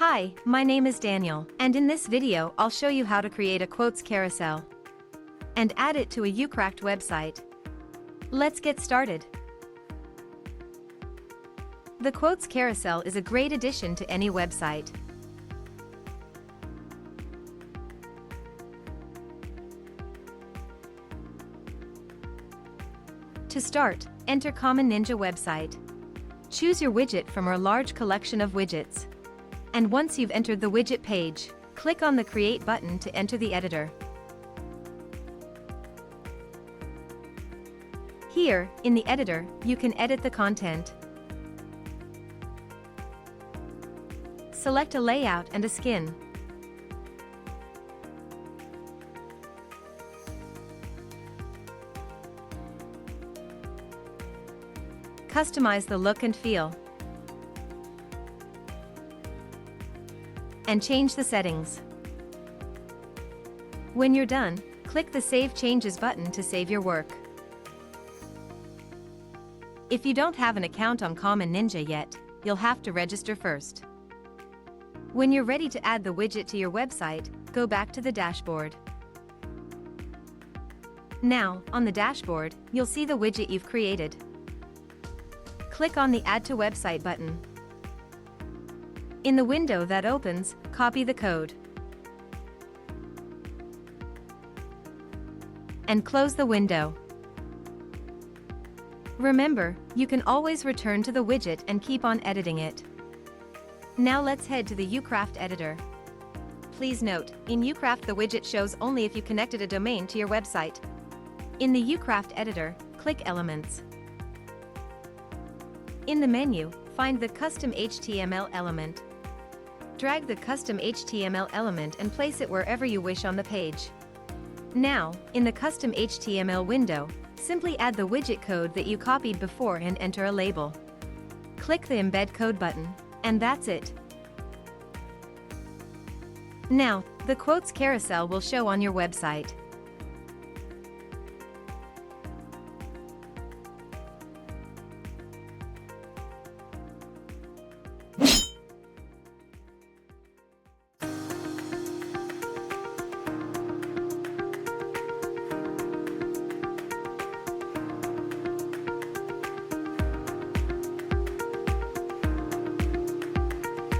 Hi, my name is Daniel, and in this video I'll show you how to create a quotes carousel and add it to a Ucraft website. Let's get started. The quotes carousel is a great addition to any website. To start, enter Common Ninja website. Choose your widget from our large collection of widgets. And once you've entered the widget page, click on the Create button to enter the editor. Here, in the editor, you can edit the content. Select a layout and a skin. Customize the look and feel. And change the settings. When you're done, click the Save Changes button to save your work. If you don't have an account on Common Ninja yet, you'll have to register first. When you're ready to add the widget to your website, go back to the dashboard. Now, on the dashboard, you'll see the widget you've created. Click on the Add to Website button. In the window that opens, copy the code and close the window. Remember, you can always return to the widget and keep on editing it. Now let's head to the Ucraft editor. Please note, in Ucraft the widget shows only if you connected a domain to your website. In the Ucraft editor, click Elements. In the menu, find the Custom HTML element. Drag the Custom HTML element and place it wherever you wish on the page. Now, in the Custom HTML window, simply add the widget code that you copied before and enter a label. Click the Embed Code button, and that's it. Now, the quotes carousel will show on your website.